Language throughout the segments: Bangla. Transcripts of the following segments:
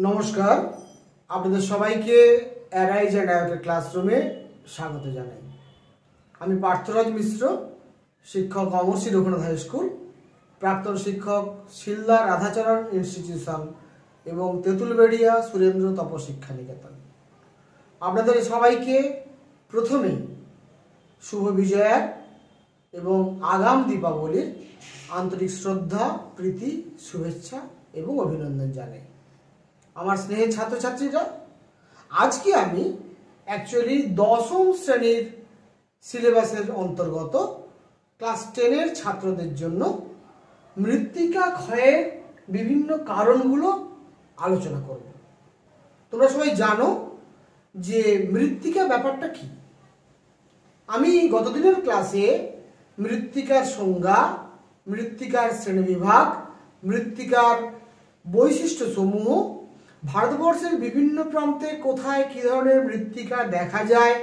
নমস্কার, আপনাদের সবাইকে অ্যারাইজ অ্যান্ড আয়োকের ক্লাসরুমে স্বাগত জানাই। আমি পার্থরাজ মিশ্র, শিক্ষক অমরসি রঘুনাথ হাই স্কুল, প্রাক্তন শিক্ষক শিলদা রাধাচরণ ইনস্টিটিউশন এবং তেঁতুলবেড়িয়া সুরেন্দ্র তপশিক্ষা নিকেতন। আপনাদের সবাইকে প্রথমেই শুভ বিজয়ার এবং আগাম দীপাবলির আন্তরিক শ্রদ্ধা, প্রীতি, শুভেচ্ছা এবং অভিনন্দন জানাই। আমার স্নেহের ছাত্রছাত্রীরা, আজকে আমি অ্যাকচুয়ালি দশম শ্রেণীর সিলেবাসের অন্তর্গত ক্লাস 10-এর ছাত্রদের জন্য মৃত্তিকা ক্ষয়ের বিভিন্ন কারণগুলো আলোচনা করব। তোমরা সবাই জানো যে মৃত্তিকা ব্যাপারটা কি। আমি গতদিনের ক্লাসে মৃত্তিকার সংজ্ঞা, মৃত্তিকার শ্রেণীবিভাগ, মৃত্তিকার বৈশিষ্ট্যসমূহ, ভারতবর্ষের বিভিন্ন প্রান্তে কোথায় কী ধরনের মৃত্তিকা দেখা যায়,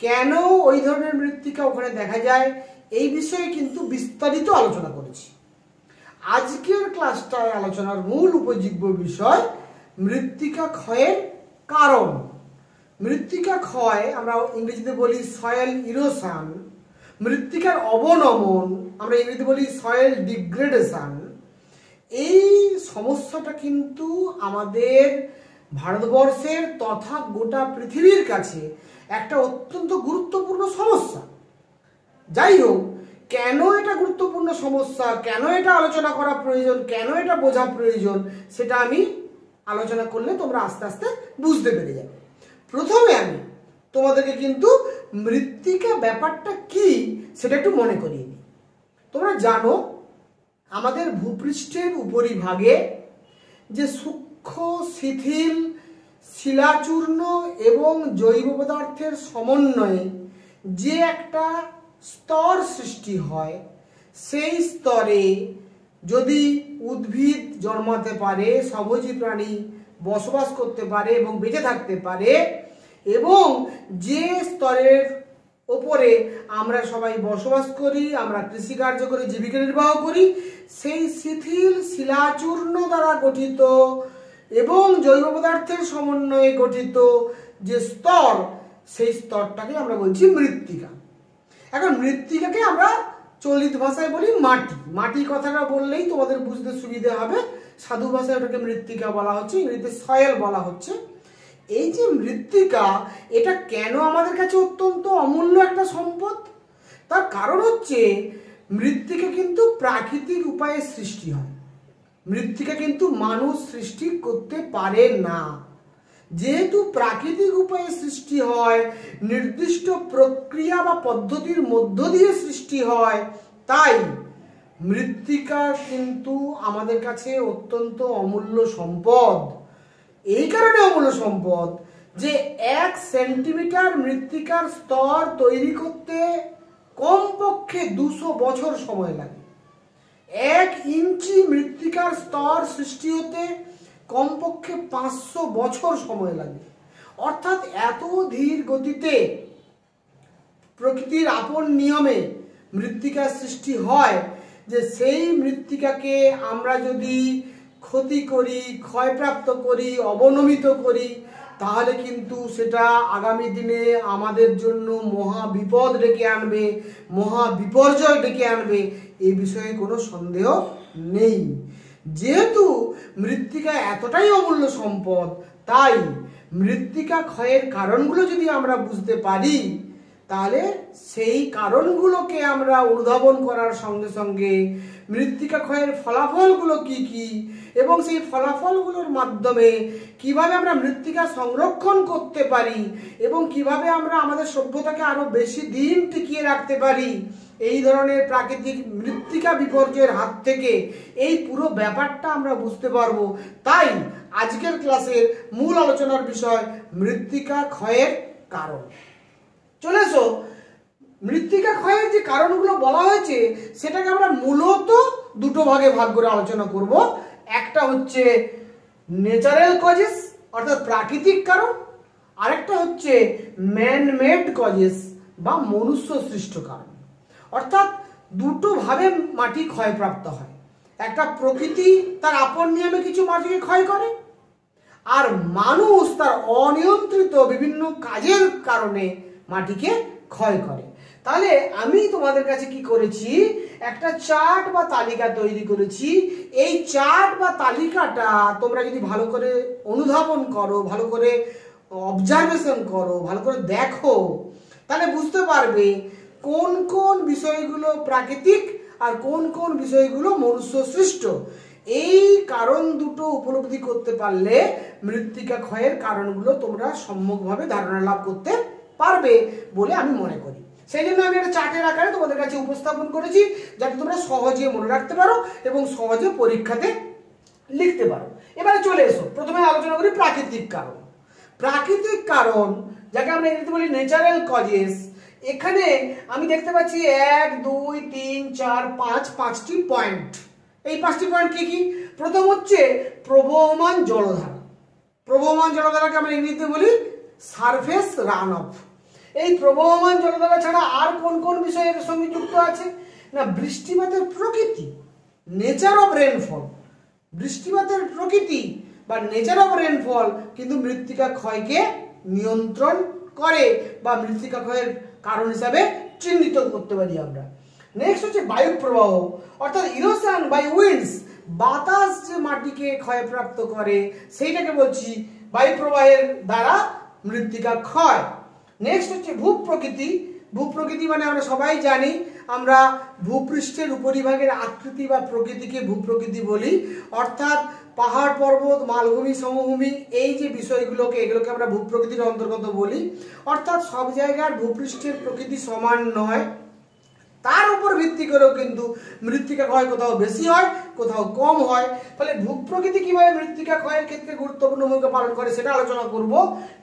কেন ওই ধরনের মৃত্তিকা ওখানে দেখা যায়, এই বিষয়ে কিন্তু বিস্তারিত আলোচনা করেছি। আজকের ক্লাসটায় আলোচনার মূল উপজীব্য বিষয় মৃত্তিকা ক্ষয়ের কারণ। মৃত্তিকা ক্ষয় আমরা ইংরেজিতে বলি সয়েল ইরোশন, মৃত্তিকার অবনমন আমরা ইংরেজিতে বলি সয়েল ডিগ্রেডেশন। এই সমস্যাটা কিন্তু আমাদের ভারতবর্ষের তথা গোটা পৃথিবীর কাছে একটা অত্যন্ত গুরুত্বপূর্ণ সমস্যা। যাই হোক, কেন এটা গুরুত্বপূর্ণ সমস্যা, কেন এটা আলোচনা করা প্রয়োজন, কেন এটা বোঝা প্রয়োজন, সেটা আমি আলোচনা করলে তোমরা আস্তে আস্তে বুঝতে পেরে যাবে। প্রথমে আমি তোমাদেরকে কিন্তু মৃত্তিকা ব্যাপারটা কি সেটা একটু মনে করিয়ে দিই। তোমরা জানো আমাদের ভূপৃষ্ঠের উপরিভাগে যে সূক্ষ্ম শিথিল শিলাচূর্ণ এবং জৈব পদার্থের সমন্বয়ে যে একটা স্তর সৃষ্টি হয়, সেই স্তরে যদি উদ্ভিদ জন্মাতে পারে, স্বভোজী প্রাণী বসবাস করতে পারে এবং বেঁচে থাকতে পারে, এবং যে স্তরের ওপরে আমরা সবাই বসবাস করি, আমরা কৃষিকার্য করি, জীবিকা নির্বাহ করি, সেই শিথিল শিলাচূর্ণ দ্বারা গঠিত এবং জৈব পদার্থের সমন্বয়ে গঠিত যে স্তর, সেই স্তরটাকে আমরা বলছি মৃত্তিকা। এখন মৃত্তিকাকে আমরা চলিত ভাষায় বলি মাটি। মাটি কথাটা বললেই তোমাদের বুঝতে সুবিধা হবে। সাধু ভাষায় ওটাকে মৃত্তিকা বলা হচ্ছে, ইংরেজিতে সয়েল বলা হচ্ছে। এই যে মৃত্তিকা, এটা কেন আমাদের কাছে অত্যন্ত অমূল্য একটা সম্পদ? তার কারণ হচ্ছে মৃত্তিকা কিন্তু প্রাকৃতিক উপায়ে সৃষ্টি হয়। মৃত্তিকা কিন্তু মানুষ সৃষ্টি করতে পারে না। যেহেতু প্রাকৃতিক উপায়ে সৃষ্টি হয়, নির্দিষ্ট প্রক্রিয়া বা পদ্ধতির মধ্য দিয়ে সৃষ্টি হয়, তাই মৃত্তিকা কিন্তু আমাদের কাছে অত্যন্ত অমূল্য সম্পদ। এই কারণে অমূল্য সম্পদ যে 1 সেন্টিমিটার মৃত্তিকার স্তর তৈরি করতে কমপক্ষে 200 বছর সময় লাগে। 1 ইঞ্চি মৃত্তিকার স্তর সৃষ্টি হতে কমপক্ষে 500 বছর সময় লাগে। অর্থাৎ এত ধীর গতিতে প্রকৃতির আপন নিয়মে মৃত্তিকার সৃষ্টি হয় যে সেই মৃত্তিকাকে আমরা যদি ক্ষতি করি, ক্ষয়প্রাপ্ত করি, অবনমিত করি, তাহলে কিন্তু সেটা আগামী দিনে আমাদের জন্য মহা বিপদ ডেকে আনবে, মহা বিপর্যয় ডেকে আনবে, এই বিষয়ে কোনো সন্দেহ নেই। যেহেতু মৃত্তিকা এতটাই অমূল্য সম্পদ, তাই মৃত্তিকা ক্ষয়ের কারণগুলো যদি আমরা বুঝতে পারি, তাহলে সেই কারণগুলোকে আমরা অনুধাবন করার সঙ্গে সঙ্গে মৃত্তিকা ক্ষয়ের ফলাফলগুলো কি কি এবং সেই ফলাফলগুলোর মাধ্যমে কিভাবে আমরা মৃত্তিকা সংরক্ষণ করতে পারি এবং কিভাবে আমরা আমাদের সভ্যতাকে আরো বেশি দিন টিকিয়ে রাখতে পারি, এই ধরনের প্রাকৃতিক মৃত্তিকা বিপর্যয়ের হাত থেকে এই পুরো ব্যাপারটা আমরা বুঝতে পারবো। তাই আজকের ক্লাসের মূল আলোচনার বিষয় মৃত্তিকা ক্ষয়ের কারণ। চলে এসো, মৃত্তিকা ক্ষয়ের যে কারণগুলো বলা হয়েছে সেটাকে আমরা মূলত দুটো ভাগে ভাগ করে আলোচনা করব। একটা হচ্ছে ন্যাচারাল কজেস অর্থাৎ প্রাকৃতিক কারণ, আরেকটা হচ্ছে ম্যান মেড কজেস বা মনুষ্য সৃষ্ট কারণ। অর্থাৎ দুটো ভাবে মাটি ক্ষয়প্রাপ্ত হয়। একটা প্রকৃতি তার আপন নিয়মে কিছু মাটিকে ক্ষয় করে, আর মানুষ তার অনিয়ন্ত্রিত বিভিন্ন কাজের কারণে মাটিকে ক্ষয় করে। তাহলে আমি তোমাদের কাছে কি করেছি, একটা চার্ট বা তালিকা তৈরি করেছি। এই চার্ট বা তালিকাটা তোমরা যদি ভালো করে অনুধাবন করো, ভালো করে অবজারভেশন করো, ভালো করে দেখো, তাহলে বুঝতে পারবে কোন কোন বিষয়গুলো প্রাকৃতিক আর কোন কোন বিষয়গুলো মনুষ্য সৃষ্ট। এই কারণ দুটো উপলব্ধি করতে পারলে মৃত্তিকা ক্ষয়ের কারণগুলো তোমরা সম্যকভাবে ধারণা লাভ করতে পারবে বলে আমি মনে করি। সেই জন্য আমি একটা চার্টের আকারে তোমাদের কাছে উপস্থাপন করেছি, যাতে তোমরা সহজে মনে রাখতে পারো এবং সহজে পরীক্ষাতে লিখতে পারো। এবারে চলে এসো, প্রথমে আলোচনা করি প্রাকৃতিক কারণ। প্রাকৃতিক কারণ, যাকে আমরা ইংরেজিতে বলি ন্যাচারাল কজেস, এখানে আমি দেখতে পাচ্ছি 1 2 3 4 5 5টি পয়েন্ট। এই 5টি পয়েন্ট কি কি? প্রথম হচ্ছে প্রবহমান জলধারা। প্রবহমান জলধারাকে আমরা ইংরেজিতে বলি সারফেস রান অফ। এই প্রবহমান জলধারা ছাড়া আর কোন কোন বিষয়ের সঙ্গে যুক্ত আছে না, বৃষ্টিপাতের প্রকৃতি, নেচার অফ রেনফল। বৃষ্টিপাতের প্রকৃতি বা নেচার অফ রেনফল কিন্তু মৃত্তিকা ক্ষয়কে নিয়ন্ত্রণ করে বা মৃত্তিকা ক্ষয়ের কারণ হিসাবে চিহ্নিত করতে পারি আমরা। নেক্সট হচ্ছে বায়ু প্রবাহ, অর্থাৎ ইরোশন বাই উইন্ডস, বাতাস যে মাটিকে ক্ষয়প্রাপ্ত করে সেইটাকে বলছি বায়ু প্রবাহের দ্বারা মৃত্তিকা ক্ষয়। নেক্সট হচ্ছে ভূপ্রকৃতি। ভূপ্রকৃতি মানে আমরা সবাই জানি, আমরা ভূপৃষ্ঠের উপরিভাগের আকৃতি বা প্রকৃতিকে ভূপ্রকৃতি বলি, অর্থাৎ পাহাড় পর্বত, মালভূমি, সমভূমি, এই যে বিষয়গুলোকে, এগুলোকে আমরা ভূপ্রকৃতির অন্তর্গত বলি। অর্থাৎ সব জায়গার ভূপৃষ্ঠের প্রকৃতি সমান নয়, তার উপর ভিত্তি করেও কিন্তু মৃত্তিকা ক্ষয় কোথাও বেশি হয়, কোথাও কম হয়। ফলে ভূপ্রকৃতি কিভাবে মৃত্তিকা ক্ষয়ের ক্ষেত্রে গুরুত্বপূর্ণ ভূমিকা পালন করে সেটা আলোচনা করব।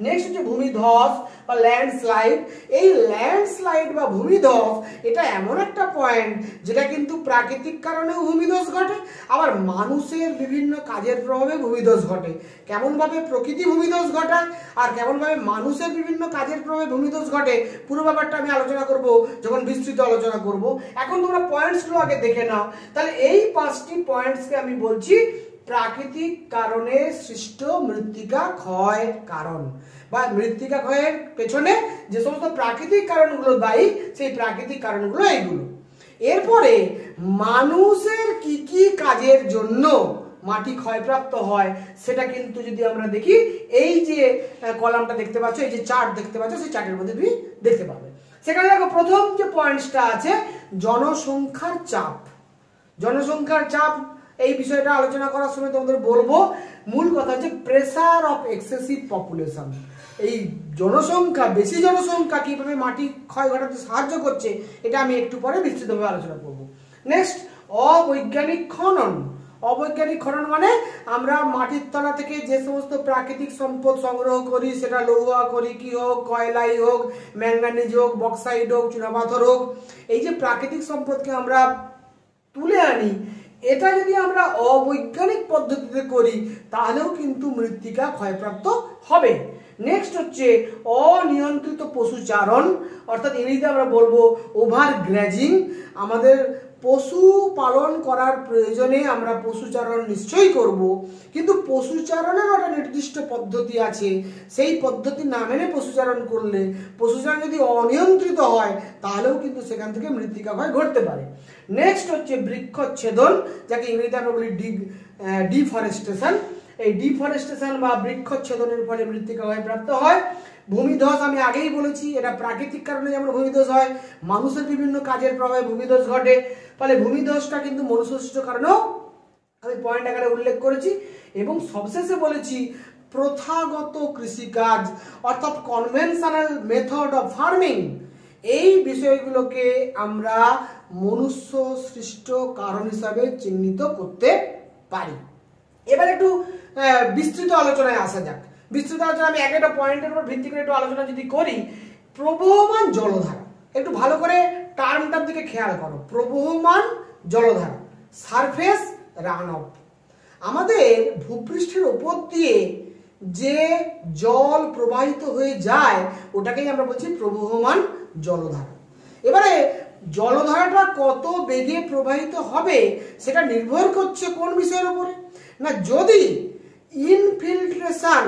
নেক্সট হচ্ছে ভূমিধস বা ল্যান্ডস্লাইড। এই ল্যান্ডস্লাইড বা ভূমিধস এটা এমন একটা পয়েন্ট যেটা কিন্তু প্রাকৃতিক কারণেও ভূমিধস ঘটে, আবার মানুষের বিভিন্ন কাজের প্রভাবে ভূমিধস ঘটে। কেমনভাবে প্রকৃতি ভূমিধস ঘটায় আর কেমনভাবে মানুষের বিভিন্ন কাজের প্রভাবে ভূমিধস ঘটে, পুরো ব্যাপারটা আমি আলোচনা করব যখন বিস্তৃত আলোচনা করব। এখন তোমরা পয়েন্টসগুলো আগে দেখে নাও। তাহলে এই 5টি পয়েন্টসকে আমি বলছি প্রাকৃতিক কারণে সৃষ্ট মৃত্তিকা ক্ষয় কারণ, বা মৃত্তিকা ক্ষয়ের পেছনে যে সমস্ত প্রাকৃতিক কারণগুলো দায়ী, সেই প্রাকৃতিক কারণগুলো এইগুলো। এরপরে মানুষের কি কি কাজের জন্য মাটি ক্ষয়প্রাপ্ত হয় সেটা কিন্তু যদি আমরা দেখি, এই যে কলামটা দেখতে পাচ্ছ, এই যে চার্ট দেখতে পাচ্ছ, সেই চার্টের মধ্যে তুমি দেখতে পাবে। সেখানে দেখো প্রথম যে পয়েন্টসটা আছে জনসংখ্যার চাপ। জনসংখ্যার চাপ, এই বিষয়টা আলোচনা করার সময় তোমাদের বলবো, মূল কথা হচ্ছে প্রেসার অফ এক্সেসিভ পপুলেশন। এই জনসংখ্যা, বেশি জনসংখ্যা কিভাবে মাটি ক্ষয় ঘটাতে সাহায্য করছে এটা আমি একটু পরে বিস্তৃতভাবে আলোচনা করব। নেক্সট অবৈজ্ঞানিক খনন। অবৈজ্ঞানিক খনন মানে আমরা মাটির তলা থেকে যে সমস্ত প্রাকৃতিক সম্পদ সংগ্রহ করি, সেটা লৌহ করি কি হোক, কয়লাই হোক, ম্যাঙ্গানিজ হোক, বক্সাইড হোক, চুনাপাথর হোক, এই যে প্রাকৃতিক সম্পদকে আমরা তুলে আনি, এটা যদি আমরা অবৈজ্ঞানিক পদ্ধতিতে করি তাহলেও কিন্তু মৃত্তিকা ক্ষয়প্রাপ্ত হবে। নেক্সট হচ্ছে অনিয়ন্ত্রিত পশুচারণ, অর্থাৎ ইংরেজিতে আমরা বলবো ওভার গ্রাজিং। আমাদের পশু পালন করার প্রয়োজনে আমরা পশুচারণ নিশ্চয়ই করব, কিন্তু পশুচারণের একটা নির্দিষ্ট পদ্ধতি আছে, সেই পদ্ধতি না মেনে পশুচারণ করলে, পশুচারণ যদি অনিয়ন্ত্রিত হয় তাহলেও কিন্তু সেখান থেকে মৃত্তিকা ক্ষয় ঘটতে পারে। নেক্সট হচ্ছে বৃক্ষচ্ছেদন, যাকে ইংরেজিতে আমরা বলি ডিফরেস্টেশন। এই ডিফরেস্টেশন বা বৃক্ষচ্ছেদনের ফলে মৃত্তিকা ক্ষয় প্রাপ্ত হয়। ভূমিধস আমি আগেই বলেছি, এটা প্রাকৃতিক কারণে যেমন ভূমিধস হয়, মানুষের বিভিন্ন কাজের প্রভাবে ভূমিধস ঘটে। ফলে ভূমিধসটা কিন্তু মনুষ্যসৃষ্ট কারণেও আমি পয়েন্ট আকারে উল্লেখ করেছি। এবং সবশেষে বলেছি প্রথাগত কৃষিকাজ, অর্থাৎ কনভেনশনাল মেথড অফ ফার্মিং, এই বিষয়গুলোকে আমরা মনুষ্য সৃষ্ট কারণ হিসাবে চিহ্নিত করতে পারি। এবার একটু বিস্তৃত আলোচনায় আসা যাক। বিস্তৃত আলোচনা আমি একটা পয়েন্টের উপর ভিত্তি করে একটু আলোচনা যদি করি, প্রবহমান জলধারা, একটু ভালো করে টার্মটার দিকে খেয়াল করো। প্রবহমান জলধারা, সারফেস রান অফ। আমাদের ভূপৃষ্ঠের উপর দিয়ে যে জল প্রবাহিত হয়ে যায় ওটাকেই আমরা বলছি প্রবহমান জলধারা। এবারে জলধারাটা কত বেগে প্রবাহিত হবে সেটা নির্ভর করছে কোন বিষয়ের উপরে না, যদি ইনফিল্ট্রেশন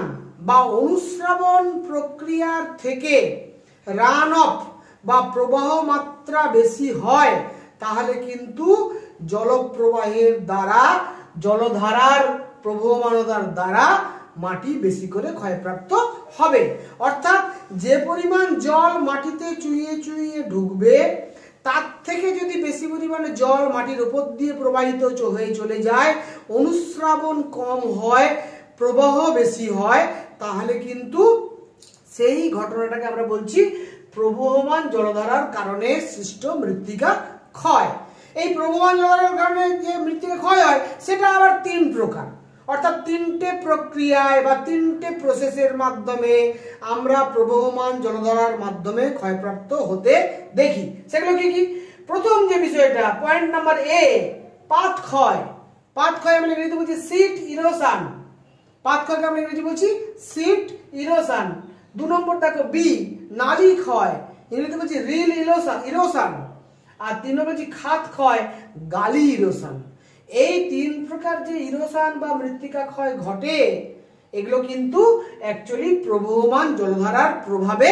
বা অনুস্রাবন প্রক্রিয়ার থেকে রান অফ বা প্রবাহ মাত্রা বেশি হয়, তাহলে কিন্তু জলপ্রবাহের দ্বারা, জলধারার প্রবহমানতার দ্বারা মাটি বেশি করে ক্ষয়প্রাপ্ত হবে। অর্থাৎ যে পরিমাণ জল মাটিতে চুইয়ে চুইয়ে ঢুকবে, তার থেকে যদি বেশি পরিমাণে জল মাটির উপর দিয়ে প্রবাহিত হয়ে চলে যায়, অনুস্রাবন কম হয়, প্রবাহ বেশি হয়, তাহলে কিন্তু সেই ঘটনাটাকে আমরা বলছি প্রবহমান জলধারার কারণে সৃষ্ট মৃত্তিকা ক্ষয়। এই প্রবহমান জলধারার কারণে যে মৃত্তিকা ক্ষয় হয় সেটা আবার 3 প্রকার, অর্থাৎ 3টে প্রক্রিয়ায় বা 3টে প্রসেসের মাধ্যমে আমরা প্রবহমান জলধারার মাধ্যমে ক্ষয়প্রাপ্ত হতে দেখি। সেগুলো কি কি? প্রথম যে বিষয়টা, পয়েন্ট নাম্বার এ, পাত ক্ষয়। পাত ক্ষয় আমরা ইংরেজিতে বলছি সিট ইরোশন। পাত ক্ষয়কে আমরা ইংরেজি বলছি সিট ইরোশন। 2 নম্বর দেখো বি, নালী ক্ষয়, ইংরেজিতে বলছি রিল ইরোশন। আর 3 নম্বর বলছি খাত ক্ষয়, গালি ইরোশন। এই 3 প্রকার যে ইরোশন বা মৃত্তিকা ক্ষয় ঘটে, এগুলো কিন্তু অ্যাকচুয়ালি প্রবহমান জলধারার প্রভাবে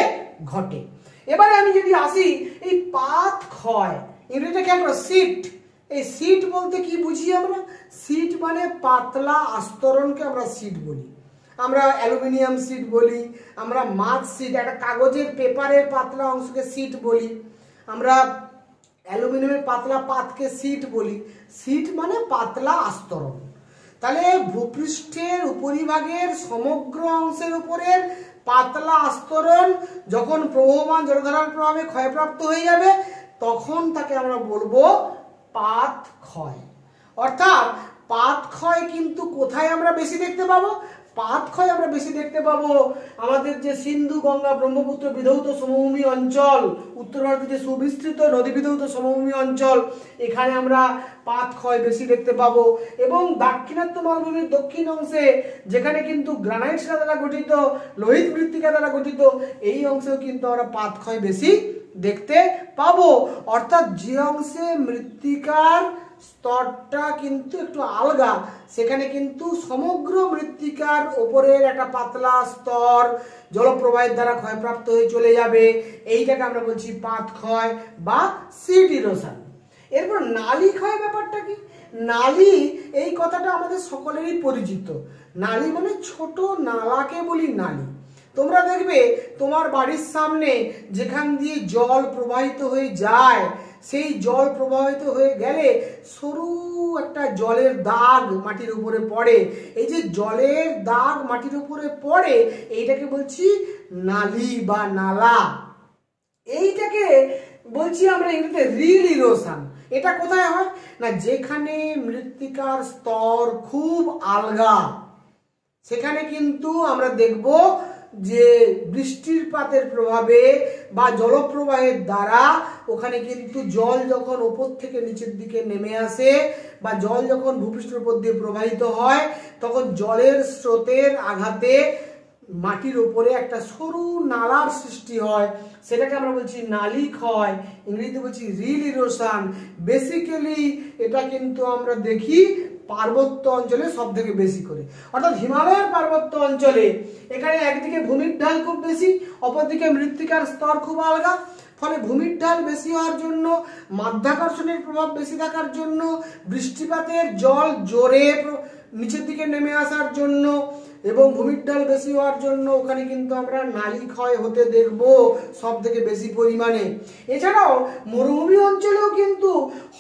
ঘটে। এবারে আমি যদি আসি এই পাত ক্ষয়, ইংরেজিতে খেয়াল করো সিট। এই সিট বলতে কি বুঝি আমরা? সিট মানে পাতলা আস্তরণকে আমরা সিট বলি। আমরা অ্যালুমিনিয়াম সিট বলি, আমরা মাছ সিট, একটা কাগজের পেপারের পাতলা অংশকে সিট বলি, আমরা অ্যালুমিনিয়ামের পাতলা পাতকে সিট বলি। সিট মানে পাতলা আস্তরণ। তাহলে ভূপৃষ্ঠের উপরিভাগের সমগ্র অংশের উপরের পাতলা আস্তরণ যখন প্রবহমান জলধারার প্রভাবে ক্ষয়প্রাপ্ত হয়ে যাবে, তখন তাকে আমরা বলবো পাত ক্ষয়। অর্থাৎ পাত ক্ষয় কিন্তু কোথায় আমরা বেশি দেখতে পাবো? পাত ক্ষয় আমরা বেশি দেখতে পাবো আমাদের যে সিন্ধু, গঙ্গা, ব্রহ্মপুত্র বিধৌত সমভূমি অঞ্চল, উত্তর ভারতের যে সুবিস্তৃত নদী বিধৌত সমভূমি অঞ্চল, এখানে আমরা পাত ক্ষয় বেশি দেখতে পাবো। এবং দাক্ষিণাত্য মালভূমির দক্ষিণ অংশে, যেখানে কিন্তু গ্রানাইট শিলা দ্বারা গঠিত, লোহিত মৃত্তিকা দ্বারা গঠিত, এই অংশেও কিন্তু আমরা পাত ক্ষয় বেশি দেখতে পাবো। অর্থাৎ যে অংশে মৃত্তিকার স্তরটা কিন্তু একটু আলগা, সেখানে কিন্তু সমগ্র মৃত্তিকার উপরের একটা পাতলা স্তর জলপ্রবাহের দ্বারা ক্ষয়প্রাপ্ত হয়ে চলে যাবে। এইটাকে আমরা বলছি পাত ক্ষয় বা সিট ইরোশন। এরপর নালী ক্ষয় ব্যাপারটা কি? নালী, এই কথাটা আমাদের সকলেরই পরিচিত। নালী মানে ছোট নালাকে বলি নালী। তোমরা দেখবে তোমার বাড়ির সামনে যেখান দিয়ে জল প্রবাহিত হয়ে যায়, সেই জল প্রবাহিত হয়ে গেলে সরু একটা জলের দাগ মাটির উপরে পড়ে। এই যে জলের দাগ মাটির উপরে পড়ে, এইটাকে বলছি নালী বা নালা। এইটাকে বলছি আমরা ইংরেজিতে রিল ইরোশন। এটা কোথায় হয় না, যেখানে মৃত্তিকার স্তর খুব আলগা, সেখানে কিন্তু আমরা দেখব যে বৃষ্টিপাতের প্রভাবে বা জলপ্রবাহের দ্বারা ওখানে কিন্তু জল যখন উপর থেকে নিচের দিকে নেমে আসে বা জল যখন ভূপৃষ্ঠের উপর দিয়ে প্রবাহিত হয়, তখন জলের স্রোতের আঘাতে মাটির উপরে একটা সরু নালার সৃষ্টি হয়। সেটাকে আমরা বলছি নালী ক্ষয়, ইংরেজিতে বলছি রিল ইরোশন। বেসিক্যালি এটা কিন্তু আমরা দেখি পার্বত্য অঞ্চলে সব থেকে বেশি করে, অর্থাৎ হিমালয়ের পার্বত্য অঞ্চলে। এখানে একদিকে ভূমির ঢাল খুব বেশি, অপরদিকে মৃত্তিকার স্তর খুব আলগা। ফলে ভূমির ঢাল বেশি হওয়ার জন্য, মাধ্যাকর্ষণের প্রভাব বেশি থাকার জন্য, বৃষ্টিপাতের জল জোরে নিচের দিকে নেমে আসার জন্য এবং ভূমির ঢাল বেশি হওয়ার জন্য ওখানে কিন্তু আমরা নালী ক্ষয় হতে দেখব সব থেকে বেশি পরিমাণে। এছাড়াও মরুভূমি অঞ্চলেও কিন্তু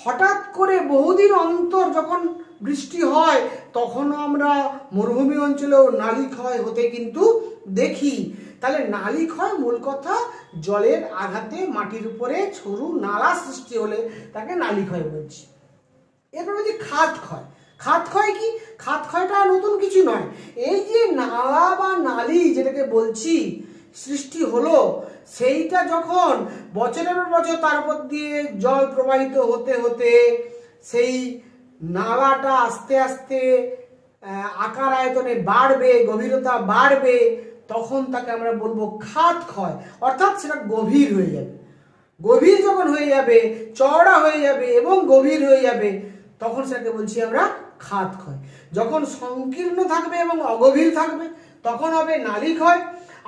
হঠাৎ করে বহুদিন অন্তর যখন বৃষ্টি হয়, তখনও আমরা মরুভূমি অঞ্চলেও নালী ক্ষয় হতে কিন্তু দেখি। তাহলে নালী ক্ষয় মূল কথা জলের আঘাতে মাটির উপরে সরু নালা সৃষ্টি হলে তাকে নালী ক্ষয় বলছি। এরপর বলছি খাত ক্ষয়। খাত ক্ষয় কি? খাত ক্ষয়টা নতুন কিছু নয়। এই যে নালা বা নালী যেটাকে বলছি সৃষ্টি হলো, সেইটা যখন বছরের পর বছর তার উপর দিয়ে জল প্রবাহিত হতে হতে সেই নালাটা আস্তে আস্তে আকার আয়তনে বাড়বে, গভীরতা বাড়বে, তখন তাকে আমরা বলবো খাত ক্ষয়। অর্থাৎ সেটা গভীর হয়ে যাবে। গভীর যখন হয়ে যাবে, চওড়া হয়ে যাবে এবং গভীর হয়ে যাবে, তখন সেটাকে বলছি আমরা খাত ক্ষয়। যখন সংকীর্ণ থাকবে এবং অগভীর থাকবে তখন হবে নালী ক্ষয়,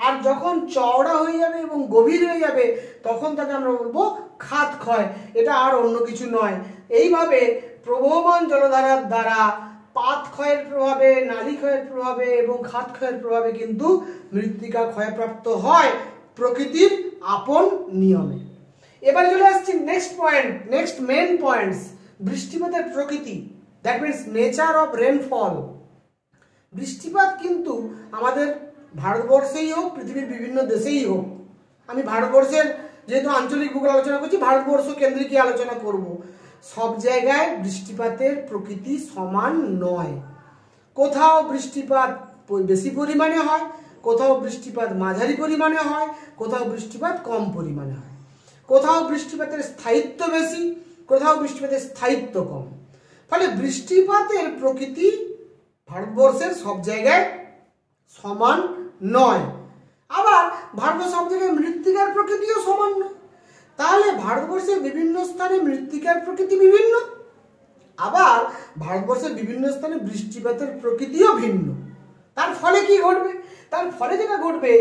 আর যখন চওড়া হয়ে যাবে এবং গভীর হয়ে যাবে তখন তাকে আমরা বলবো খাত ক্ষয়। এটা আর অন্য কিছু নয়। এইভাবে প্রবহমান জলধারার দ্বারা পাত ক্ষয়ের প্রভাবে, নালী ক্ষয়ের প্রভাবে এবং খাত ক্ষয়ের প্রভাবে কিন্তু মৃত্তিকা ক্ষয়প্রাপ্ত হয় প্রকৃতির আপন নিয়মে। এবার চলে আসছি next point, next main points, বৃষ্টিপাতের প্রকৃতি, that means nature of rainfall. বৃষ্টিপাত কিন্তু আমাদের ভারতবর্ষেই হোক, পৃথিবীর বিভিন্ন দেশেই হোক, আমি ভারতবর্ষের যেহেতু আঞ্চলিক ভূগোল আলোচনা করছি, ভারতবর্ষ কেন্দ্রিক আলোচনা করব, সব জায়গায় বৃষ্টিপাতের প্রকৃতি সমান নয়। কোথাও বৃষ্টিপাত বেশি পরিমাণে হয়, কোথাও বৃষ্টিপাত মাঝারি পরিমাণে হয়, কোথাও বৃষ্টিপাত কম পরিমাণে হয়, কোথাও বৃষ্টিপাতের স্থায়িত্ব বেশি, কোথাও বৃষ্টিপাতের স্থায়িত্ব কম। ফলে বৃষ্টিপাতের প্রকৃতি ভারতবর্ষের সব জায়গায় সমান নয়। আবার ভারতবর্ষের সব জায়গায় মৃত্তিকার প্রকৃতিও সমান নয়। তাহলে ভারতবর্ষের বিভিন্ন স্থানে মৃত্তিকার প্রকৃতি বিভিন্ন, আবার ভারতবর্ষের বিভিন্ন স্থানে বৃষ্টিপাতের প্রকৃতিও ভিন্ন। তার ফলে কি ঘটবে? তার ফলে যেটা ঘটবে,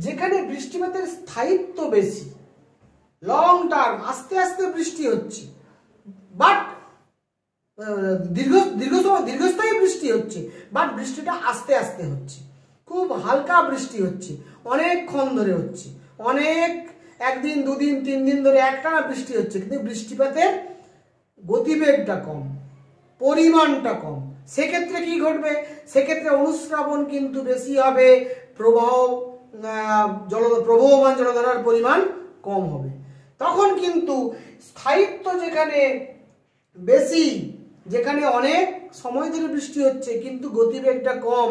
যেখানে বৃষ্টিপাতের স্থায়িত্ব বেশি, লং টার্ম আস্তে আস্তে বৃষ্টি হচ্ছে, বাট দীর্ঘস্থায়ী বৃষ্টি হচ্ছে, বাট বৃষ্টিটা আস্তে আস্তে হচ্ছে, খুব হালকা বৃষ্টি হচ্ছে, অনেকক্ষণ ধরে হচ্ছে, অনেক একদিন দুদিন তিন দিন ধরে একটানা বৃষ্টি হচ্ছে, কিন্তু বৃষ্টিপাতের গতিবেগটা কম, পরিমাণটা কম। সেক্ষেত্রে কি ঘটবে? সেক্ষেত্রে অনুস্রাবণ কিন্তু বেশি হবে, প্রবহমান জলধারার পরিমাণ কম হবে। তখন কিন্তু স্থায়িত্ব যেখানে বেশি, যেখানে অনেক সময় ধরে বৃষ্টি হচ্ছে কিন্তু গতিবেগটা কম,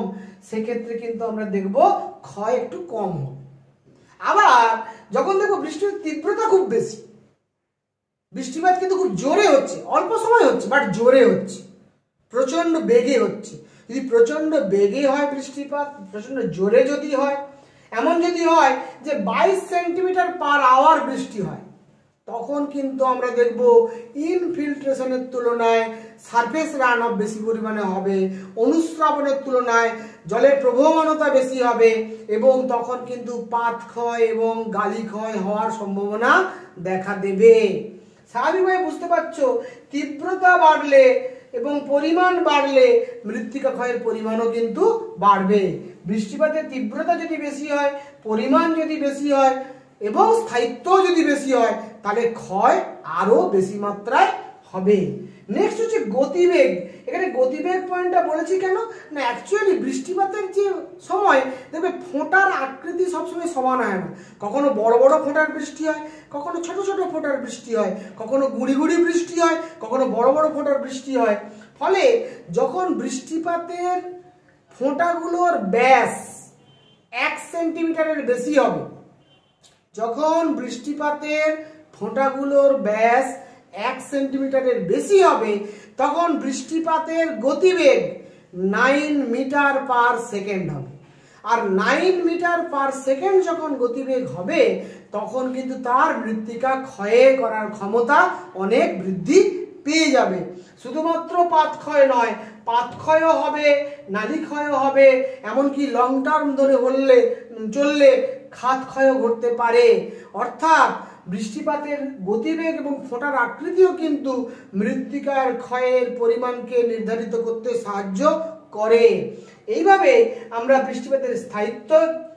সেক্ষেত্রে কিন্তু আমরা দেখব ক্ষয় একটু কম হবে। আবার যখন দেখবো বৃষ্টির তীব্রতা খুব বেশি, বৃষ্টিপাত কিন্তু খুব জোরে হচ্ছে, অল্প সময় হচ্ছে বাট জোরে হচ্ছে, প্রচন্ড বেগে হচ্ছে। যদি প্রচন্ড বেগে হয় বৃষ্টিপাত, প্রচন্ড জোরে যদি হয়, এমন যদি হয় যে 22 সেন্টিমিটার পার আওয়ার বৃষ্টি হয়, তখন কিন্তু আমরা দেখব ইনফিল্ট্রেশনের তুলনায় সারফেস রান অফ বেশি পরিমাণে হবে, অনুস্রাবণের তুলনায় জলের প্রবহমানতা বেশি হবে, এবং তখন কিন্তু পাত ক্ষয় এবং গালি ক্ষয় হওয়ার সম্ভাবনা দেখা দেবে। স্বাভাবিকভাবে বুঝতে পারছো, তীব্রতা বাড়লে এবং পরিমাণ বাড়লে মৃত্তিকা ক্ষয়ের পরিমাণও কিন্তু বাড়বে। বৃষ্টিপাতের তীব্রতা যদি বেশি হয়, পরিমাণ যদি বেশি হয় এবং স্থায়িত্ব যদি বেশি হয়, তাহলে ক্ষয় আরো বেশি মাত্রায় হবে। নেক্সট হচ্ছে গতিবেগ। এখানে গতিবেগ পয়েন্টটা বলেছি কেন না, অ্যাকচুয়ালি বৃষ্টিপাতের যে সময় দেখবে ফোঁটার আকৃতি সবসময় সমান হয় না। কখনো বড় বড় ফোঁটার বৃষ্টি হয়, কখনো ছোট ছোট ফোঁটার বৃষ্টি হয়, কখনো গুড়ি গুড়ি বৃষ্টি হয়, কখনো বড় বড় ফোঁটার বৃষ্টি হয়। ফলে যখন বৃষ্টিপাতের ফোঁটাগুলোর ব্যাস 1 সেন্টিমিটারের বেশি হবে, যখন বৃষ্টিপাতের ফোঁটাগুলোর ব্যাস 1 সেন্টিমিটারের বেশি হবে, তখন বৃষ্টিপাতের গতিবেগ 9 মিটার পার সেকেন্ড হবে। আর 9 মিটার পার সেকেন্ড যখন গতিবেগ হবে, তখন কিন্তু তার মৃত্তিকা ক্ষয় করার ক্ষমতা অনেক বৃদ্ধি পেয়ে যাবে। শুধুমাত্র পাত ক্ষয় নয়, পাত ক্ষয়ও হবে, নালী ক্ষয়ও হবে, এমনকি লং টার্ম ধরে চললে খাত ক্ষয়ও ঘটতে পারে। অর্থাৎ বৃষ্টিপাতের গতিবেগ এবং ফোঁটার আকৃতিও কিন্তু মৃত্তিকার ক্ষয়ের পরিমাণকে নির্ধারিত করতে সাহায্য করে। এইভাবে আমরা বৃষ্টিপাতের স্থায়িত্ব,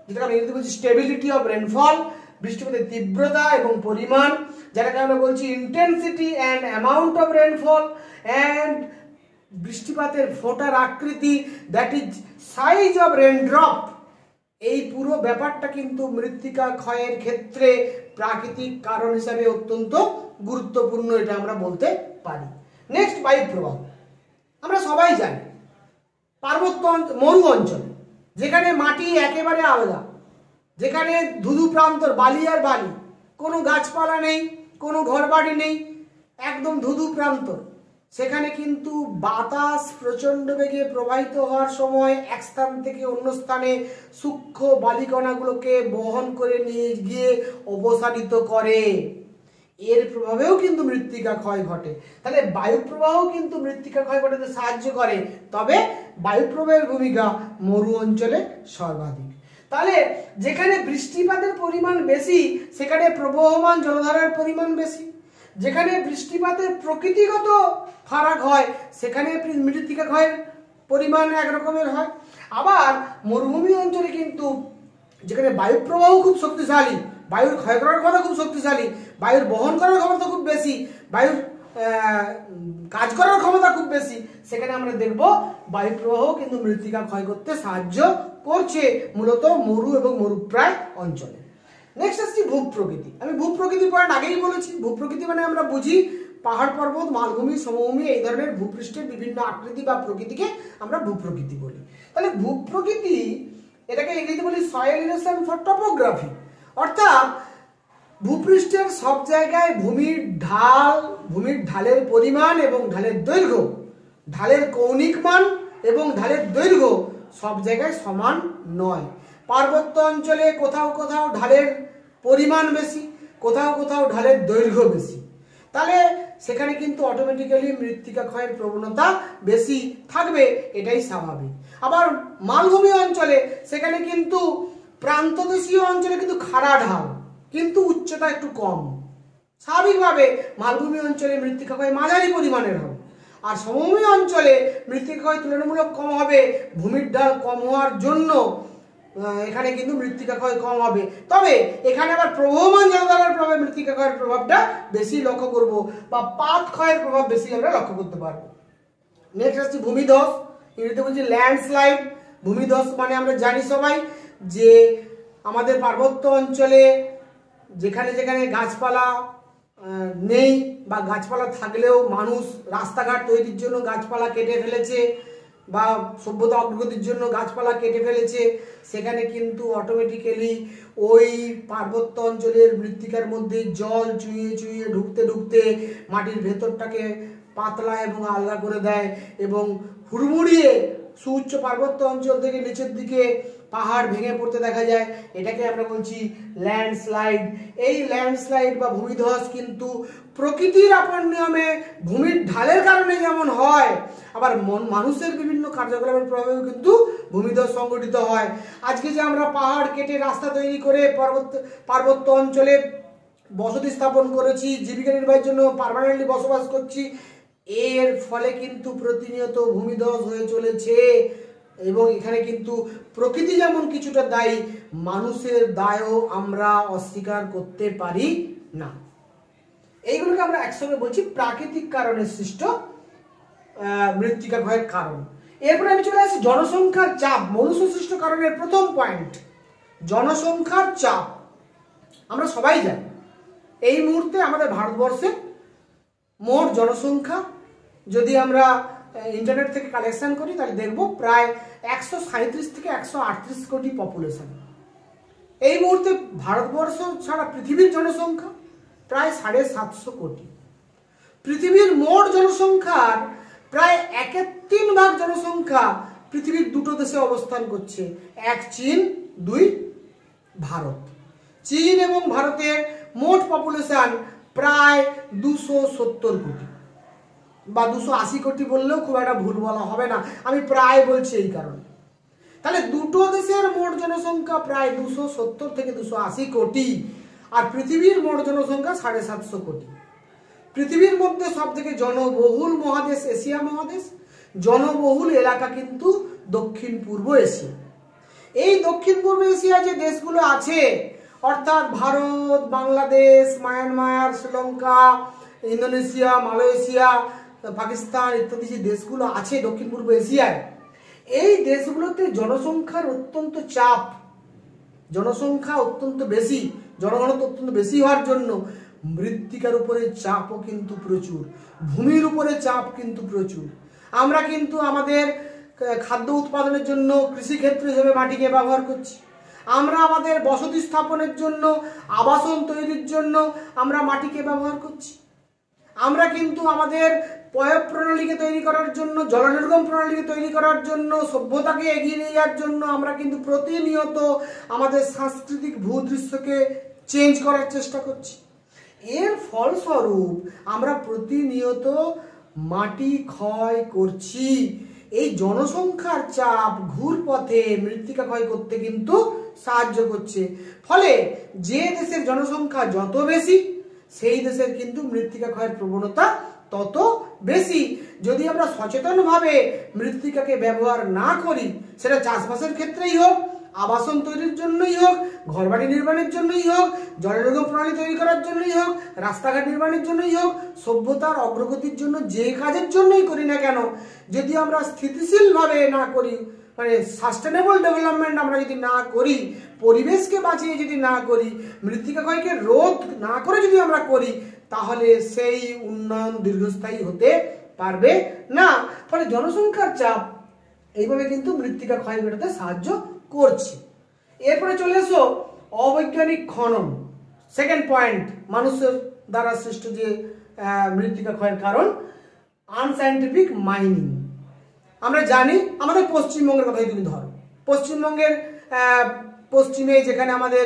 যেটাকে আমরা ইংরেজিতে বলছি স্টেবিলিটি অফ রেনফল, বৃষ্টিপাতের তীব্রতা এবং পরিমাণ, যেটাকে আমরা বলছি intensity and amount of rainfall, and বৃষ্টিপাতের ফোঁটার আকৃতি, that is size of raindrop, এই পুরো ব্যাপারটা কিন্তু মৃত্তিকা ক্ষয়ের ক্ষেত্রে প্রাকৃতিক কারণ হিসাবে অত্যন্ত গুরুত্বপূর্ণ, এটা আমরা বলতে পারি। নেক্সট, বায়ু প্রবাহ। আমরা সবাই জানি পার্বত্য মরু অঞ্চল, যেখানে মাটি একেবারে আলাদা, যেখানে ধুধু প্রান্তর, বালি আর বালি, কোনো গাছপালা নেই, কোনো ঘরবাড়ি নেই, একদম ধুধু প্রান্তর, সেখানে কিন্তু বাতাস প্রচন্ড বেগে প্রবাহিত হওয়ার সময় এক স্থান থেকে অন্য স্থানে সূক্ষ্ম বালিকণাগুলোকে বহন করে নিয়ে গিয়ে অপসারিত করে। এর প্রভাবেও কিন্তু মৃত্তিকা ক্ষয় ঘটে। তাহলে বায়ু প্রবাহ কিন্তু মৃত্তিকা ক্ষয় ঘটাতে সাহায্য করে, তবে বায়ু প্রবাহের ভূমিকা মরু অঞ্চলে সর্বাধিক। তাহলে যেখানে বৃষ্টিপাতের পরিমাণ বেশি সেখানে প্রবহমান জলধারার পরিমাণ বেশি, যেখানে বৃষ্টিপাতের প্রকৃতিগত ফারাক হয় সেখানে মৃত্তিকা ক্ষয়ের পরিমাণ একরকমের হয়। আবার মরুভূমি অঞ্চলে কিন্তু যেখানে বায়ু প্রবাহ খুব শক্তিশালী, বায়ুর ক্ষয় করার ক্ষমতা খুব শক্তিশালী, বায়ুর বহন করার ক্ষমতা খুব বেশি, বায়ুর কাজ করার ক্ষমতা খুব বেশি, সেখানে আমরা দেখব বায়ু প্রবাহ কিন্তু মৃত্তিকা ক্ষয় করতে সাহায্য করছে মূলত মরু এবং মরুপ্রায় অঞ্চলে। নেক্সট আসছি ভূপ্রকৃতি। আমি ভূপ্রকৃতি পয়েন্ট আগেই বলেছি। ভূপ্রকৃতি মানে আমরা বুঝি পাহাড় পর্বত, মালভূমি, সমভূমি, এই ধরনের ভূপৃষ্ঠের বিভিন্ন আকৃতি বা প্রকৃতিকে আমরা ভূপ্রকৃতি বলি। তাহলে ভূপ্রকৃতি, এটাকে ইংরেজিতে বলি সয়েল ইরোশন ফর টপোগ্রাফি, অর্থাৎ ভূপৃষ্ঠের সব জায়গায় ভূমির ঢালের পরিমাণ এবং ঢালের দৈর্ঘ্য, ঢালের কৌণিক মান এবং ঢালের দৈর্ঘ্য সব জায়গায় সমান নয়। পার্বত্য অঞ্চলে কোথাও কোথাও ঢালের পরিমাণ বেশি, কোথাও কোথাও ঢালের দৈর্ঘ্য বেশি, তাহলে সেখানে কিন্তু অটোমেটিক্যালি মৃত্তিকা ক্ষয়ের প্রবণতা বেশি থাকবে, এটাই স্বাভাবিক। আবার মালভূমি অঞ্চলে সেখানে কিন্তু প্রান্তদেশীয় অঞ্চলে কিন্তু খাড়া ঢাল কিন্তু উচ্চতা একটু কম, স্বাভাবিকভাবে মালভূমি অঞ্চলে মৃত্তিকা ক্ষয় মাঝারি পরিমাণের হবে। আর সমভূমি অঞ্চলে মৃত্তিকা ক্ষয় তুলনামূলক কম হবে, ভূমির ঢাল কম হওয়ার জন্য এখানে কিন্তু মৃত্তিকা ক্ষয় কম হবে। তবে এখানে আবার প্রবহমান জলধারার প্রভাবে মৃত্তিকা ক্ষয়ের প্রভাবটা বেশি লক্ষ্য করব, বা পাত ক্ষয়ের প্রভাব বেশি আমরা লক্ষ্য করতে পারবো। নেক্সট আসছে ভূমিধস, ইংরেজিতে বলছি ল্যান্ডস্লাইড। ভূমিধস মানে আমরা জানি সবাই যে আমাদের পার্বত্য অঞ্চলে যেখানে যেখানে গাছপালা নেই বা গাছপালা থাকলেও মানুষ রাস্তাঘাট তৈরির জন্য গাছপালা কেটে ফেলেছে বা সভ্যতা অগ্রগতির জন্য গাছপালা কেটে ফেলেছে, সেখানে কিন্তু অটোমেটিক্যালি ওই পার্বত্য অঞ্চলের মৃত্তিকার মধ্যে জল চুইয়ে চুইয়ে ঢুকতে ঢুকতে মাটির ভেতরটাকে পাতলা এবং আলগা করে দেয় এবং হুড়মুড়িয়ে সুউচ্চ পার্বত্য অঞ্চল থেকে নিচের দিকে পাহাড় ভেঙে পড়তে দেখা যায়। এটাকে আমরা বলছি ল্যান্ডস্লাইড। এই ল্যান্ডস্লাইড বা ভূমিধস কিন্তু প্রকৃতির আপন নিয়মে ভূমির ঢালের কারণে যেমন হয়, আবার মানুষের বিভিন্ন কার্যকলাপের প্রভাবেও কিন্তু ভূমিধস সংঘটিত হয়। আজকে যে আমরা পাহাড় কেটে রাস্তা তৈরি করে পার্বত্য অঞ্চলে বসতি স্থাপন করেছি, জীবিকা নির্বাহের জন্য পার্মানেন্টলি বসবাস করছি, এর ফলে কিন্তু প্রতিনিয়ত ভূমিধস হয়ে চলেছে। এবং এখানে কিন্তু প্রকৃতি যেমন কিছুটা দায়ী, মানুষের দায়ও আমরা অস্বীকার করতে পারি না। এইগুলোকে আমরা একসঙ্গে বলছি প্রাকৃতিক কারণে সৃষ্ট মৃত্তিকা ক্ষয়ের কারণ। এরপরে আমি চলে আসি জনসংখ্যার চাপ, মনুষ্য সৃষ্ট কারণের প্রথম পয়েন্ট জনসংখ্যার চাপ। আমরা সবাই জানি এই মুহূর্তে আমাদের ভারতবর্ষে মোট জনসংখ্যা যদি আমরা ইন্টারনেট থেকে কালেকশন করি তাহলে দেখব প্রায় 137 থেকে 138 কোটি পপুলেশন। এই মুহূর্তে ভারতবর্ষ ছাড়া পৃথিবীর জনসংখ্যা প্রায় 750 কোটি। পৃথিবীর মোট জনসংখ্যার প্রায় 1/3 ভাগ জনসংখ্যা পৃথিবীর দুটো দেশে অবস্থান করছে, এক চীন, দুই ভারত। চীন এবং ভারতের মোট পপুলেশন প্রায় 270 কোটি বা 280 কোটি বললেও খুব একটা ভুল বলা হবে না, আমি প্রায় বলছি এই কারণে। তাহলে দুটো দেশের মোট জনসংখ্যা প্রায় 270 থেকে 280 কোটি, আর পৃথিবীর মোট জনসংখ্যা 750 কোটি। পৃথিবীর মধ্যে সব থেকে জনবহুল মহাদেশ এশিয়া মহাদেশ, জনবহুল এলাকা কিন্তু দক্ষিণ পূর্ব এশিয়া। এই দক্ষিণ পূর্ব এশিয়া যে দেশগুলো আছে অর্থাৎ Bharat, Bangladesh, Myanmar, Sri Lanka, Indonesia, Malaysia, Pakistan ইত্যাদি যে দেশগুলো আছে দক্ষিণ পূর্ব এশিয়ায়, এই দেশগুলোতে জনসংখ্যার অত্যন্ত চাপ, জনসংখ্যা অত্যন্ত বেশি, জনঘনত্ব অত্যন্ত বেশি হওয়ার জন্য মৃত্তিকার উপরে চাপও কিন্তু প্রচুর, ভূমির উপরে চাপ কিন্তু প্রচুর। আমরা কিন্তু আমাদের খাদ্য উৎপাদনের জন্য কৃষিক্ষেত্র হিসেবে মাটিকে ব্যবহার করছি, আমরা আমাদের বসতি স্থাপনের জন্য আবাসন তৈরির জন্য আমরা মাটিকে ব্যবহার করছি, আমরা কিন্তু আমাদের পয়ঃ প্রণালীকে তৈরি করার জন্য, জলনির্গম প্রণালীকে তৈরি করার জন্য, সভ্যতাকে এগিয়ে নিয়ে যাওয়ার জন্য আমরা কিন্তু প্রতিনিয়ত আমাদের সাংস্কৃতিক ভূদৃশ্যকে চেঞ্জ করার চেষ্টা করছি। এর ফলস্বরূপ আমরা প্রতিনিয়ত মাটি ক্ষয় করছি। এই জনসংখ্যার চাপ ঘুরপথে মৃত্তিকা ক্ষয় করতে কিন্তু সাহায্য করছে। ফলে যে দেশের জনসংখ্যা যত বেশি সেই দেশের কিন্তু মৃত্তিকা ক্ষয়ের প্রবণতা তত বেশি। যদি আমরা সচেতনভাবে মৃত্তিকাকে ব্যবহার না করি, সেটা চাষবাসের ক্ষেত্রেই হোক, আবাসন তৈরির জন্যই হোক, ঘরবাড়ি নির্মাণের জন্যই হোক, জলযোগান প্রণালী তৈরি করার জন্যই হোক, রাস্তাঘাট নির্মাণের জন্যই হোক, সভ্যতার অগ্রগতির জন্য যে কাজের জন্যই করি না কেন, যদি আমরা স্থিতিশীলভাবে না করি, মানে সাস্টেনেবল ডেভেলপমেন্ট আমরা যদি না করি, পরিবেশকে বাঁচিয়ে যদি না করি, মৃত্তিকা ক্ষয়কে রোধ না করে যদি আমরা করি, তাহলে সেই উন্নয়ন দীর্ঘস্থায়ী হতে পারবে না। ফলে জনসংখ্যার চাপ এইভাবে কিন্তু মৃত্তিকা ক্ষয় ঘটাতে সাহায্য করছে। এরপরে চলে এসো অবৈজ্ঞানিক খনন, সেকেন্ড পয়েন্ট, মানুষের দ্বারা সৃষ্ট যে মৃত্তিকা ক্ষয়ের কারণ, আনসাইন্টিফিক মাইনিং। আমরা জানি আমাদের পশ্চিমবঙ্গের কথাই তুমি ধরো, পশ্চিমবঙ্গের পশ্চিমে যেখানে আমাদের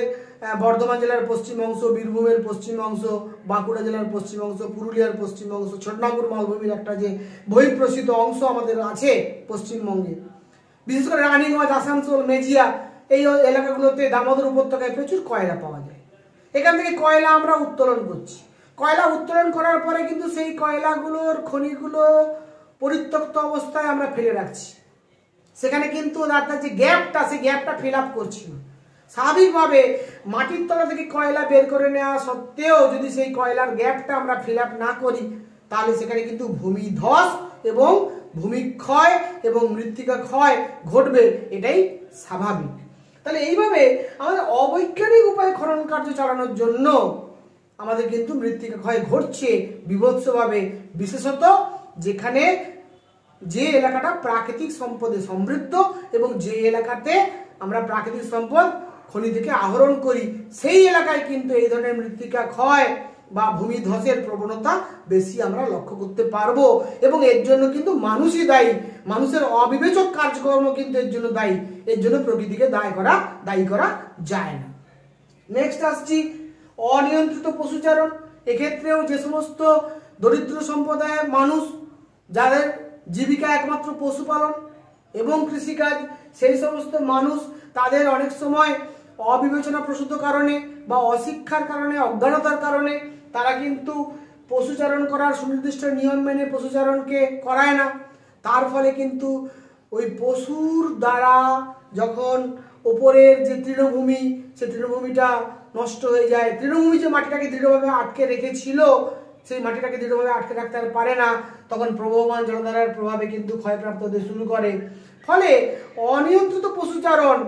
বর্ধমান জেলার পশ্চিম অংশ, বীরভূমের পশ্চিম অংশ, বাঁকুড়া জেলার পশ্চিম অংশ, পুরুলিয়ার পশ্চিম অংশ, ছোটনাগপুর মালভূমির একটা যে বহিঃপ্রসিদ্ধ অংশ আমাদের আছে পশ্চিমবঙ্গে, বিশেষ করে রানীগঞ্জ, আসানসোল, মেজিয়া, এই এলাকাগুলোতে দামোদর উপত্যকায় প্রচুর কয়লা পাওয়া যায়। এখান থেকে কয়লা আমরা উত্তোলন করছি। কয়লা উত্তোলন করার পরে কিন্তু সেই কয়লাগুলোর খনিগুলো পরিত্যক্ত অবস্থায় আমরা ফেলে রাখছি। সেখানে কিন্তু তার যে গ্যাপটা, সেই গ্যাপটা ফিল আপ করছি না। স্বাভাবিকভাবে মাটির তলা থেকে কয়লা বের করে নেওয়া সত্ত্বেও যদি সেই কয়লার গ্যাপটা আমরা ফিল আপ না করি, তাহলে সেখানে কিন্তু ভূমিধস এবং ভূমিক্ষয় এবং মৃত্তিকা ক্ষয় ঘটবে, এটাই স্বাভাবিক। তাহলে এইভাবে আমাদের অবৈজ্ঞানিক উপায়ে খনন কার্য চালানোর জন্য আমাদের কিন্তু মৃত্তিকা ক্ষয় ঘটছে বিভৎসভাবে, বিশেষত যেখানে যে এলাকাটা প্রাকৃতিক সম্পদে সমৃদ্ধ এবং যে এলাকাতে আমরা প্রাকৃতিক সম্পদ খনি থেকে আহরণ করি, সেই এলাকায় কিন্তু এই ধরনের মৃত্তিকা ক্ষয় বা ভূমিধসের প্রবণতা বেশি আমরা লক্ষ্য করতে পারবো। এবং এর জন্য কিন্তু মানুষই দায়ী, মানুষের অবিবেচক কার্যক্রম কিন্তু এর জন্য দায়ী। এর জন্য প্রকৃতিকে দায়ী করা যায় না। নেক্সট আসছি অনিয়ন্ত্রিত পশুচারণ। এক্ষেত্রেও যে সমস্ত দরিদ্র সম্প্রদায়ের মানুষ যাদের জীবিকা একমাত্র পশুপালন এবং কৃষিকাজ, সেই সমস্ত মানুষ তাদের অনেক সময় অবিবেচনাপ্রসূত কারণে বা অশিক্ষার কারণে, অজ্ঞানতার কারণে তারা কিন্তু পশুচারণ করার সুনির্দিষ্ট নিয়ম মেনে পশুচারণকে করায় না। তার ফলে কিন্তু ওই পশুর দ্বারা যখন ওপরের যে তৃণভূমি, সেই তৃণভূমিটা নষ্ট হয়ে যায়। তৃণভূমি যে মাটিটাকে দৃঢ়ভাবে আটকে রেখেছিল, সেই মাটিটাকে দৃঢ়ভাবে আটকে রাখতে আর পারে না, তখন প্রবহমান জলধারার প্রভাবে কিন্তু ক্ষয়প্রাপ্ত হতে শুরু করে। ফলে অনিয়ন্ত্রিত পশুচারণ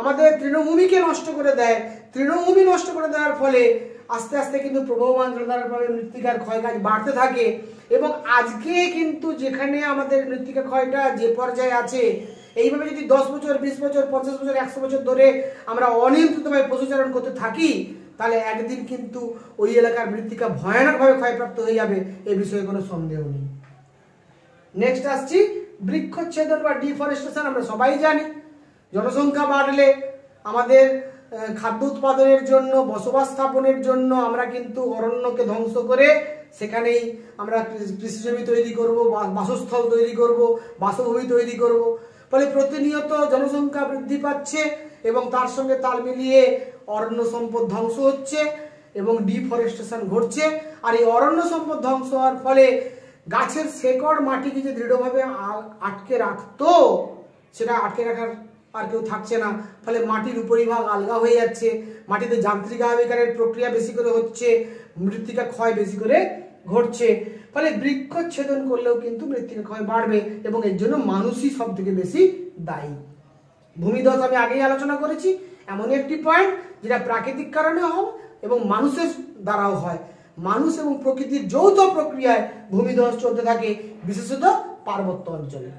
আমাদের তৃণভূমিকে নষ্ট করে দেয়। তৃণভূমি নষ্ট করে দেওয়ার ফলে আস্তে আস্তে কিন্তু প্রবহমান জলধারার প্রভাবে মৃত্তিকার ক্ষয়কাজ বাড়তে থাকে। এবং আজকে কিন্তু যেখানে আমাদের মৃত্তিকা ক্ষয়টা যে পর্যায়ে আছে, এইভাবে যদি 10 বছর, 20 বছর, 50 বছর, 100 বছর ধরে আমরা অনিয়ন্ত্রিতভাবে পশুচারণ করতে থাকি, তাহলে একদিন কিন্তু ওই এলাকার মৃত্তিকা ভয়ানকভাবে ক্ষয়প্রাপ্ত হয়ে যাবে, এ বিষয়ে কোনো সন্দেহ নেই। নেক্সট আসছি বৃক্ষচ্ছেদন বা ডিফরেস্টেশন। আমরা সবাই জানি জনসংখ্যা বাড়লে আমাদের খাদ্য উৎপাদনের জন্য, বসবাস স্থাপনের জন্য আমরা কিন্তু অরণ্যকে ধ্বংস করে সেখানেই আমরা কৃষিজমি তৈরি করব, বাসস্থল তৈরি করব, বাসভূমি তৈরি করব। ফলে প্রতিনিয়ত জনসংখ্যা বৃদ্ধি পাচ্ছে এবং তার সঙ্গে তাল মিলিয়ে অরণ্য সম্পদ ধ্বংস হচ্ছে এবং ডিফরেস্টেশন ঘটছে। আর এই অরণ্য সম্পদ ধ্বংস হওয়ার ফলে গাছের শেকড় মাটিকে যে দৃঢ়ভাবে আটকে রাখতো, সেটা আটকে রাখার আর কেউ থাকছে না। ফলে মাটির উপরিভাগ আলগা হয়ে যাচ্ছে, মাটিতে যান্ত্রিক আবিষ্কারের প্রক্রিয়া বেশি করে হচ্ছে, মৃত্তিকা ক্ষয় বেশি করে ঘটছে। ফলে বৃক্ষচ্ছেদন করলেও কিন্তু মৃত্তিকা ক্ষয় বাড়বে এবং এর জন্য মানুষই সব থেকে বেশি দায়ী। ভূমিধস আমি আগেই আলোচনা করেছি, এমন একটি পয়েন্ট যেটা প্রাকৃতিক কারণে হয় এবং মানুষের দ্বারাও হয়। মানুষ এবং প্রকৃতির যৌথ প্রক্রিয়ায় ভূমিধস চলতে থাকে, বিশেষত পার্বত্য অঞ্চলে।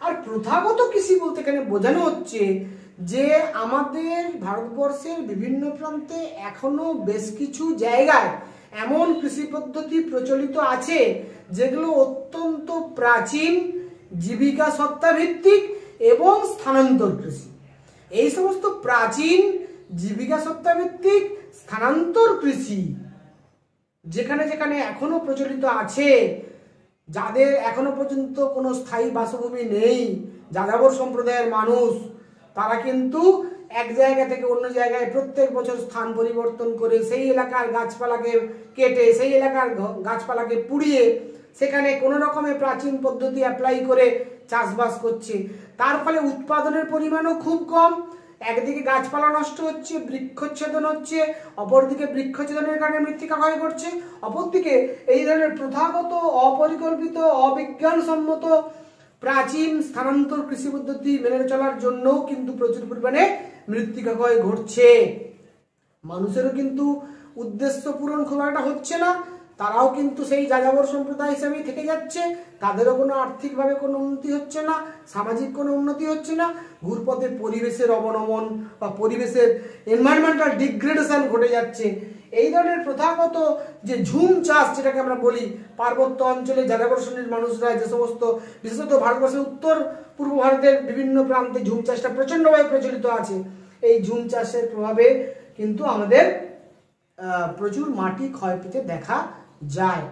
আর প্রথাগত কৃষি বলতে এখানে বোঝানো হচ্ছে যে আমাদের ভারতবর্ষের বিভিন্ন প্রান্তে এখনো বেশ কিছু জায়গায় এমন কৃষি পদ্ধতি প্রচলিত আছে যেগুলো অত্যন্ত প্রাচীন, জীবিকা সত্তা ভিত্তিক এবং স্থানান্তর কৃষি। এই সমস্ত প্রাচীন, জীবিকা সত্তা ভিত্তিক, স্থানান্তর কৃষি যেখানে যেখানে এখনো প্রচলিত আছে, যাদের এখনো পর্যন্ত কোনো স্থায়ী বাসভূমি নেই, যাযাবর সম্প্রদায়ের মানুষ, তারা কিন্তু এক জায়গা থেকে অন্য জায়গায় প্রত্যেক বছর স্থান পরিবর্তন করে সেই এলাকার গাছপালাকে কেটে, সেই এলাকার গাছপালাকে পুড়িয়ে সেখানে কোনো রকমের প্রাচীন পদ্ধতি অ্যাপ্লাই করে চাষবাস করছে। তার ফলে উৎপাদনের পরিমাণও খুব কম। একদিকে গাছপালা নষ্ট হচ্ছে, বৃক্ষচ্ছেদন হচ্ছে, অপরদিকে বৃক্ষচ্ছেদনের কারণে মৃত্তিকা ক্ষয় করছে, অপরদিকে এই ধরনের প্রথাগত, অপরিকল্পিত, অবিজ্ঞানসম্মত প্রাচীন স্থানান্তর কৃষি পদ্ধতি মেনে চলার জন্যও কিন্তু প্রচুর পরিমাণে মৃত্তিকা ক্ষয় ঘটছে। মানুষেরও কিন্তু উদ্দেশ্য পূরণ খুব একটা হচ্ছে না, তারাও কিন্তু সেই যাযাবর সম্প্রদায় হিসেবেই থেকে যাচ্ছে, তাদেরও কোনো আর্থিকভাবে কোনো উন্নতি হচ্ছে না, সামাজিক কোনো উন্নতি হচ্ছে না, ঘুরপথে পরিবেশের অবনমন বা পরিবেশের এনভায়রনমেন্টাল ডিগ্রেডেশন ঘটে যাচ্ছে। এই ধরনের প্রথাগত যে ঝুম চাষ, যেটাকে আমরা বলি, পার্বত্য অঞ্চলে যাযাবর শ্রেণীর মানুষরা যে সমস্ত, বিশেষত ভারতবর্ষের উত্তর পূর্ব ভারতের বিভিন্ন প্রান্তে ঝুম চাষটা প্রচণ্ডভাবে প্রচলিত আছে। এই ঝুম চাষের প্রভাবে কিন্তু আমাদের প্রচুর মাটি ক্ষয় পেতে দেখা যায়।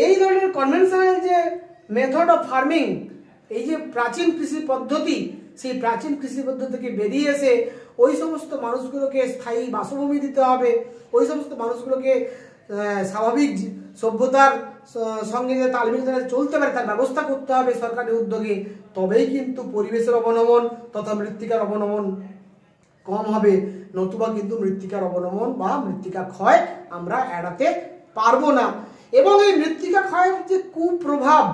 এই ধরনের কনভেনশনাল যে মেথড অফ ফার্মিং, এই যে প্রাচীন কৃষি পদ্ধতি, সেই প্রাচীন কৃষি পদ্ধতি থেকে বেরিয়ে এসে ওই সমস্ত মানুষগুলোকে স্থায়ী বাসভূমি দিতে হবে, ওই সমস্ত মানুষগুলোকে স্বাভাবিক সভ্যতার সঙ্গে যে তাল মিলিয়ে চলতে পারে তার ব্যবস্থা করতে হবে সরকারের উদ্যোগে। তবেই কিন্তু পরিবেশের অবনমন তথা মৃত্তিকার অবনমন কম হবে, নতুবা কিন্তু মৃত্তিকার অবনমন বা মৃত্তিকা ক্ষয় আমরা এড়াতে পারবো না। এবং এই মৃত্তিকা ক্ষয়ের যে কুপ্রভাব,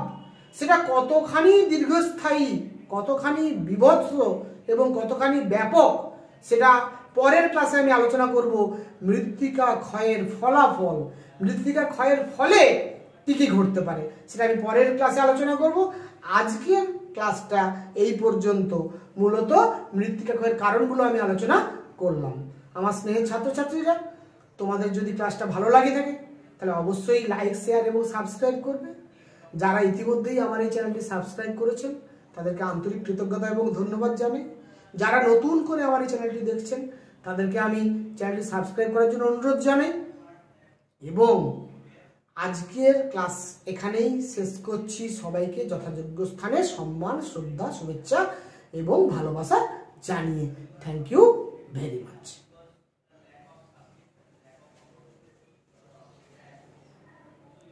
সেটা কতখানি দীর্ঘস্থায়ী, কতখানি বিভৎস এবং কতখানি ব্যাপক, সেটা পরের ক্লাসে আমি আলোচনা করব। মৃত্তিকা ক্ষয়ের ফলাফল, মৃত্তিকা ক্ষয়ের ফলে কি কি ঘটতে পারে, সেটা আমি পরের ক্লাসে আলোচনা করব। আজকের ক্লাসটা এই পর্যন্ত। মূলত মৃত্তিকা ক্ষয়ের কারণগুলো আমি আলোচনা করলাম। আমার স্নেহের ছাত্রছাত্রীরা, তোমাদের যদি ক্লাসটা ভালো লাগে থাকে তাহলে অবশ্যই লাইক, শেয়ার এবং সাবস্ক্রাইব করবে। যারা ইতিমধ্যেই আমার এই চ্যানেলটি সাবস্ক্রাইব করেছেন তাদেরকে আন্তরিক কৃতজ্ঞতা এবং ধন্যবাদ জানাই। যারা নতুন করে আমার এই চ্যানেলটি দেখছেন তাদেরকে আমি চ্যানেলটি সাবস্ক্রাইব করার জন্য অনুরোধ জানাই। এবং আজকের ক্লাস এখানেই শেষ করছি। সবাইকে যথাযোগ্য স্থানে সম্মান, শ্রদ্ধা, শুভেচ্ছা এবং ভালোবাসা জানিয়ে থ্যাংক ইউ ভেরি মাচ।